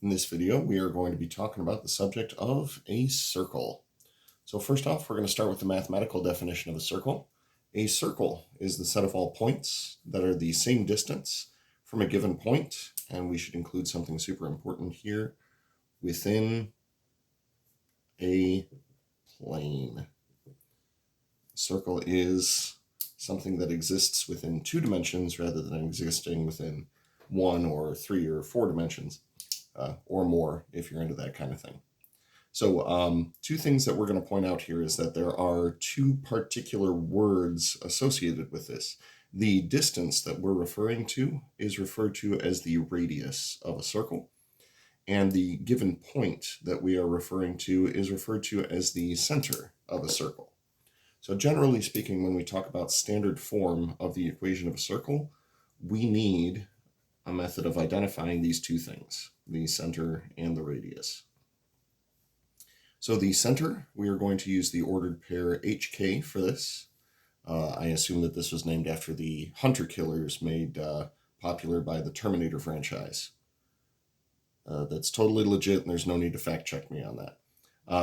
In this video, we are going to be talking about the subject of a circle. So first off, we're going to start with the mathematical definition of a circle. A circle is the set of all points that are the same distance from a given point, and we should include something super important here, within a plane. A circle is something that exists within 2 dimensions rather than existing within 1 or 3 or 4 dimensions. Or more if you're into that kind of thing. So 2 things that we're going to point out here is that there are 2 particular words associated with this. The distance that we're referring to is referred to as the radius of a circle, and the given point that we are referring to is referred to as the center of a circle. So generally speaking, when we talk about standard form of the equation of a circle, we need a method of identifying these 2 things, the center and the radius. So the center, we are going to use the ordered pair HK for this. I assume that this was named after the hunter killers made popular by the Terminator franchise. That's totally legit, and there's no need to fact check me on that.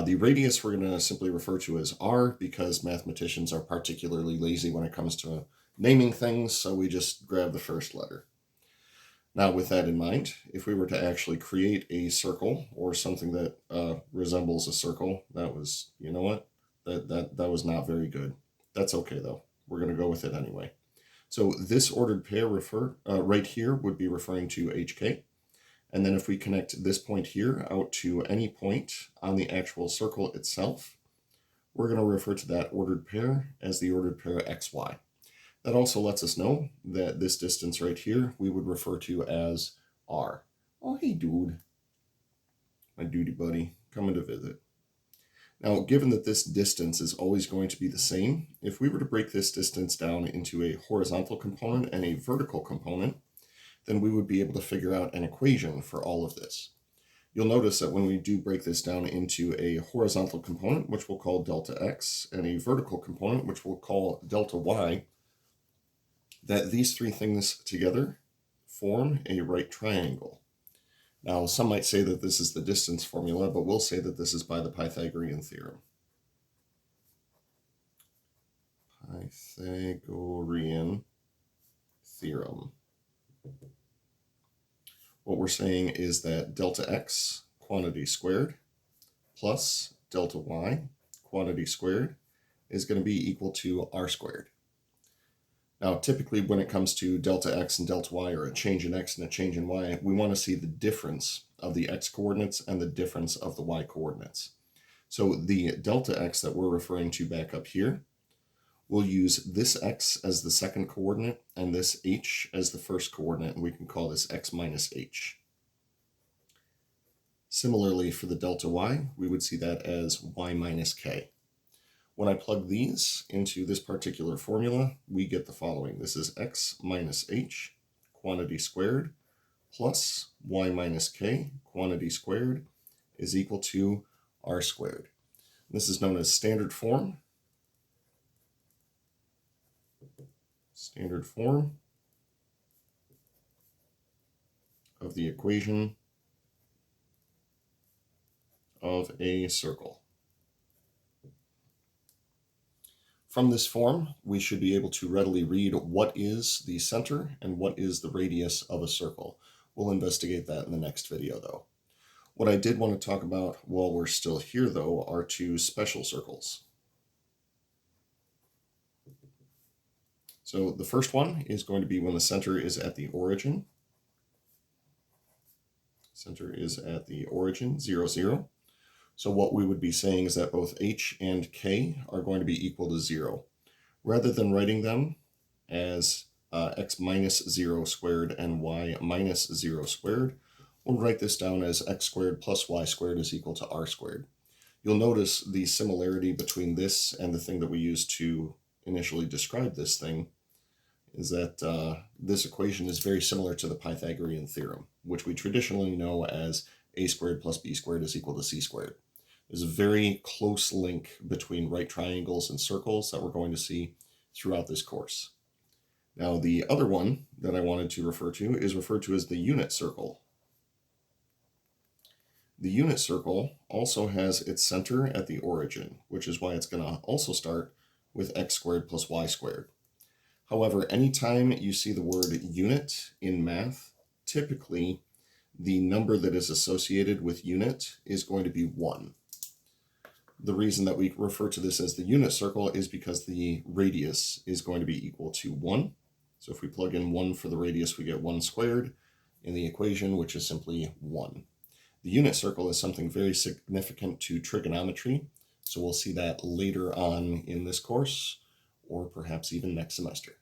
The radius we're going to simply refer to as R because mathematicians are particularly lazy when it comes to naming things, so we just grab the first letter. Now, with that in mind, if we were to actually create a circle or something that resembles a circle, that was, you know what, that was not very good. That's okay, though. We're going to go with it anyway. So this ordered pair right here would be referring to HK. And then if we connect this point here out to any point on the actual circle itself, we're going to refer to that ordered pair as the ordered pair XY. That also lets us know that this distance right here we would refer to as R. Oh, hey, dude. My duty buddy coming to visit. Now, given that this distance is always going to be the same, if we were to break this distance down into a horizontal component and a vertical component, then we would be able to figure out an equation for all of this. You'll notice that when we do break this down into a horizontal component, which we'll call delta x, and a vertical component, which we'll call delta y, that these 3 things together form a right triangle. Now, some might say that this is the distance formula, but we'll say that this is by the Pythagorean theorem. Pythagorean theorem. What we're saying is that delta x, quantity squared, plus delta y, quantity squared, is going to be equal to r squared. Now, typically when it comes to delta x and delta y, or a change in x and a change in y, we want to see the difference of the x coordinates and the difference of the y coordinates. So the delta x that we're referring to back up here, we'll use this x as the second coordinate and this h as the first coordinate, and we can call this x minus h. Similarly, for the delta y, we would see that as y minus k. When I plug these into this particular formula, we get the following. This is x minus h, quantity squared, plus y minus k, quantity squared, is equal to r squared. This is known as standard form. Standard form of the equation of a circle. From this form, we should be able to readily read what is the center and what is the radius of a circle. We'll investigate that in the next video, though. What I did want to talk about while we're still here, though, are 2 special circles. So the first one is going to be when the center is at the origin. Center is at the origin, 0, 0. So what we would be saying is that both h and k are going to be equal to 0. Rather than writing them as x minus 0 squared and y minus 0 squared, we'll write this down as x squared plus y squared is equal to r squared. You'll notice the similarity between this and the thing that we used to initially describe this thing is that this equation is very similar to the Pythagorean theorem, which we traditionally know as a squared plus b squared is equal to c squared. There's a very close link between right triangles and circles that we're going to see throughout this course. Now, the other one that I wanted to refer to is referred to as the unit circle. The unit circle also has its center at the origin, which is why it's going to also start with x squared plus y squared. However, anytime you see the word unit in math, typically the number that is associated with unit is going to be 1. The reason that we refer to this as the unit circle is because the radius is going to be equal to 1. So if we plug in 1 for the radius, we get 1 squared in the equation, which is simply 1. The unit circle is something very significant to trigonometry, so we'll see that later on in this course, or perhaps even next semester.